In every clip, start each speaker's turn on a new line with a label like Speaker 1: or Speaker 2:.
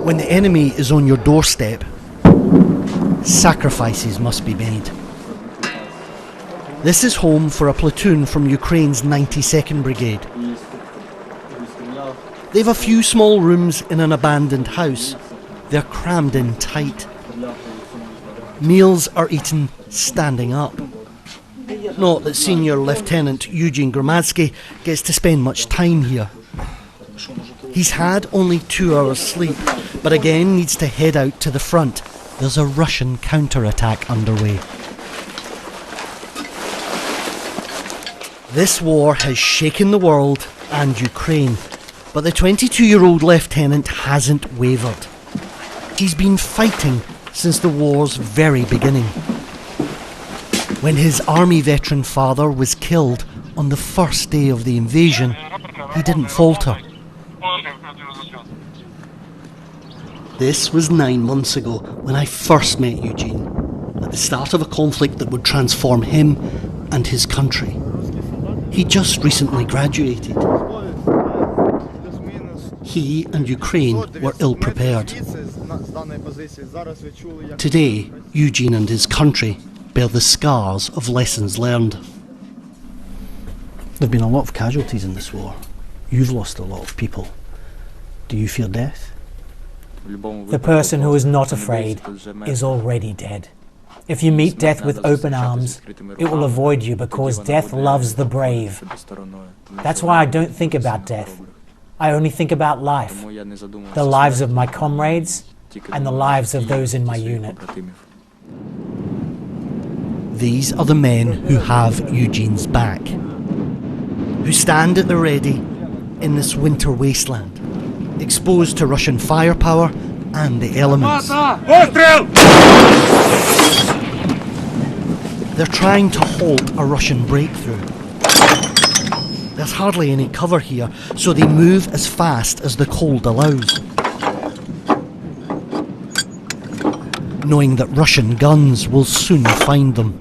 Speaker 1: When the enemy is on your doorstep, sacrifices must be made. This is home for a platoon from Ukraine's 92nd Brigade. They've a few small rooms in an abandoned house. They're crammed in tight. Meals are eaten standing up. Not that Senior Lieutenant Eugene Gromadsky gets to spend much time here. He's had only 2 hours sleep, but again needs to head out to the front. There's a Russian counterattack underway. This war has shaken the world and Ukraine, but the 22-year-old lieutenant hasn't wavered. He's been fighting since the war's very beginning. When his army veteran father was killed on the first day of the invasion, he didn't falter. This was 9 months ago when I first met Eugene, at the start of a conflict that would transform him and his country. He just recently graduated. He and Ukraine were ill-prepared. Today, Eugene and his country bear the scars of lessons learned. There have been a lot of casualties in this war. You've lost a lot of people. Do you fear death?
Speaker 2: The person who is not afraid is already dead. If you meet death with open arms, it will avoid you because death loves the brave. That's why I don't think about death. I only think about life, the lives of my comrades and the lives of those in my unit.
Speaker 1: These are the men who have Eugene's back, who stand at the ready in this winter wasteland, exposed to Russian firepower and the elements. They're trying to halt a Russian breakthrough. There's hardly any cover here, so they move as fast as the cold allows, knowing that Russian guns will soon find them.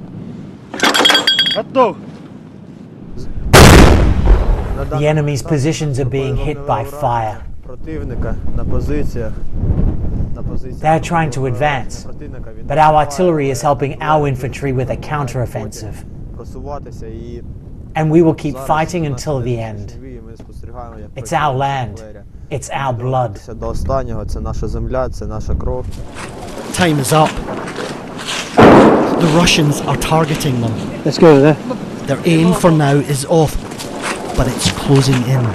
Speaker 2: The enemy's positions are being hit by fire. They're trying to advance, but our artillery is helping our infantry with a counter-offensive. And we will keep fighting until the end. It's our land. It's our blood.
Speaker 1: Time is up. The Russians are targeting them.
Speaker 3: Let's go there.
Speaker 1: Their aim for now is off, but it's closing in.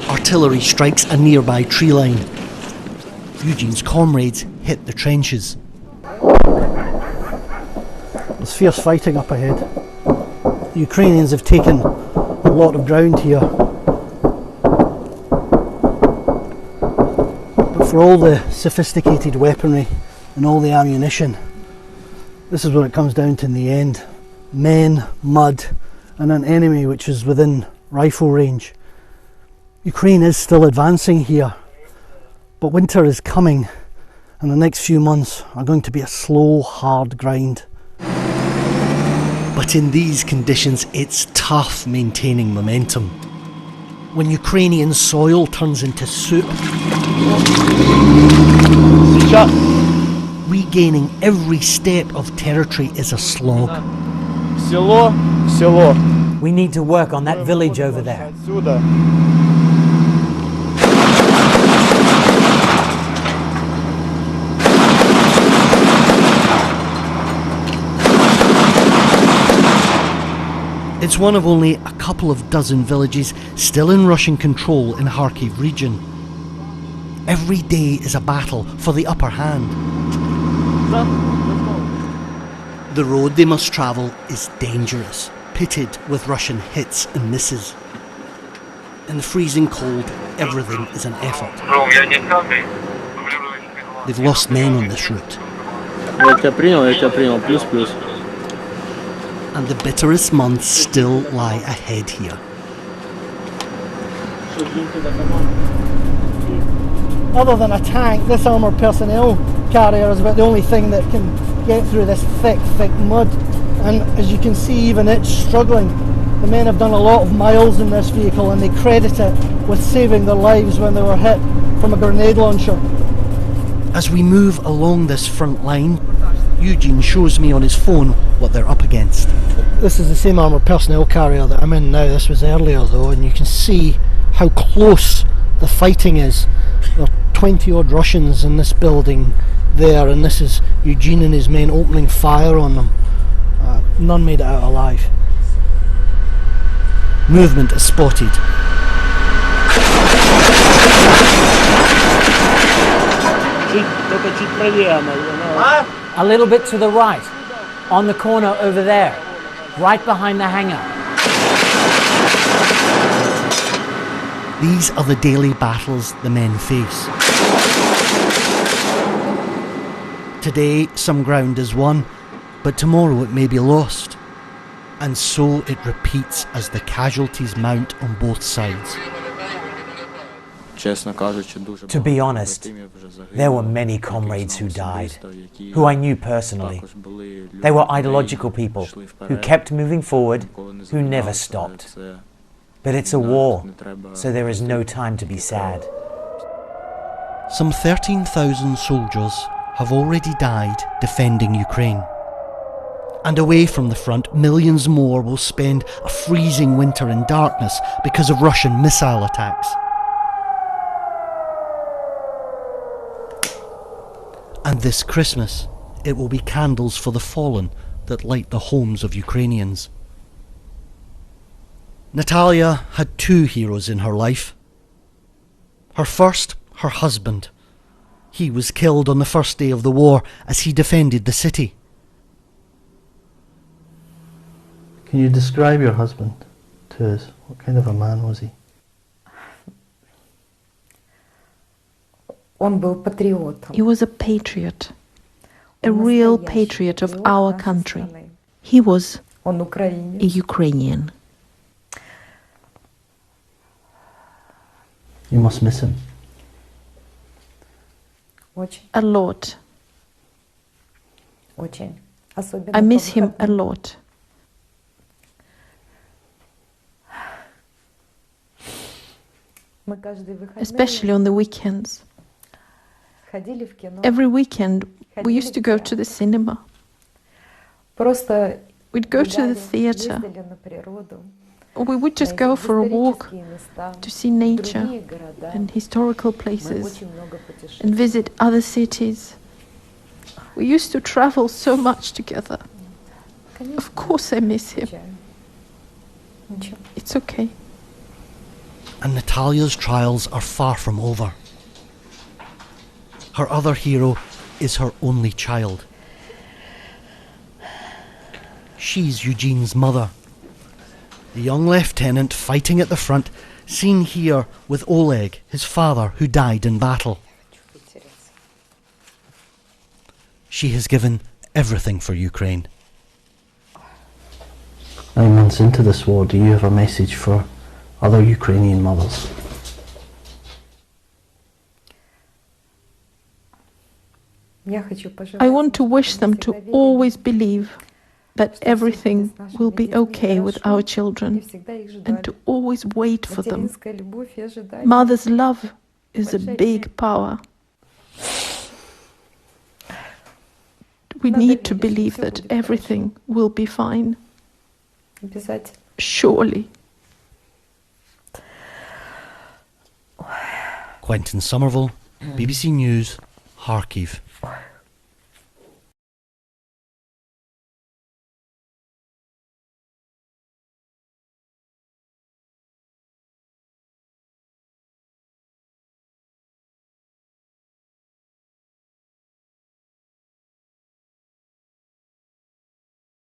Speaker 1: Artillery strikes a nearby tree line. Eugene's comrades hit the trenches. There's fierce fighting up ahead. The Ukrainians have taken a lot of ground here. But for all the sophisticated weaponry and all the ammunition, this is what it comes down to in the end. Men, mud, and an enemy which is within rifle range. Ukraine is still advancing here, but winter is coming, and the next few months are going to be a slow, hard grind. But in these conditions, it's tough maintaining momentum. When Ukrainian soil turns into soup, regaining every step of territory is a slog.
Speaker 2: We need to work on that village over there.
Speaker 1: It's one of only a couple of dozen villages still in Russian control in Kharkiv region. Every day is a battle for the upper hand. The road they must travel is dangerous, pitted with Russian hits and misses. In the freezing cold, everything is an effort. They've lost men on this route. And the bitterest months still lie ahead here. Other than a tank, this armoured personnel carrier is about the only thing that can get through this thick mud. And as you can see, even it's struggling. The men have done a lot of miles in this vehicle and they credit it with saving their lives when they were hit
Speaker 3: from a grenade launcher.
Speaker 1: As we move along this front line, Eugene shows me on his phone what they're up against.
Speaker 3: This is the same armoured personnel carrier that I'm in now. This was earlier though, and you can see how close the fighting is. There are 20 odd Russians in this building there, and this is Eugene and his men opening fire on them. None made it out alive.
Speaker 1: Movement is spotted.
Speaker 2: A little bit to the right, on the corner over there, right behind the hangar.
Speaker 1: These are the daily battles the men face. Today, some ground is won, but tomorrow it may be lost. And so it repeats as the casualties mount on both sides.
Speaker 2: To be honest, there were many comrades who died, who I knew personally. They were ideological people who kept moving forward, who never stopped. But it's a war, so there is no time to be sad.
Speaker 1: Some 13,000 soldiers have already died defending Ukraine. And away from the front, millions more will spend a freezing winter in darkness because of Russian missile attacks. And this Christmas, it will be candles for the fallen that light the homes of Ukrainians. Natalia had two heroes in her life. Her first, her husband. He was killed on the first day of the war as he defended the city.
Speaker 3: Can you describe your husband to us? What kind of a man was he?
Speaker 4: He was a patriot, a real patriot of our country. He was a Ukrainian.
Speaker 3: You must miss him.
Speaker 4: A lot. I miss him a lot. Especially on the weekends. Every weekend we used to go to the cinema. We'd go to the theater. Or we would just go for a walk to see nature and historical places and visit other cities. We used to travel so much together. Of course I miss him. It's okay.
Speaker 1: And Natalia's trials are far from over. Her other hero is her only child. She's Eugene's mother. The young lieutenant fighting at the front, seen here with Oleg, his father, who died in battle. She has given everything for Ukraine.
Speaker 3: 9 months into this war, do you have a message for other Ukrainian mothers?
Speaker 4: I want to wish them to always believe that everything will be okay with our children and to always wait for them. Mother's love is a big power. We need to believe that everything will be fine. Surely.
Speaker 1: Quentin Somerville, BBC News, Kharkiv.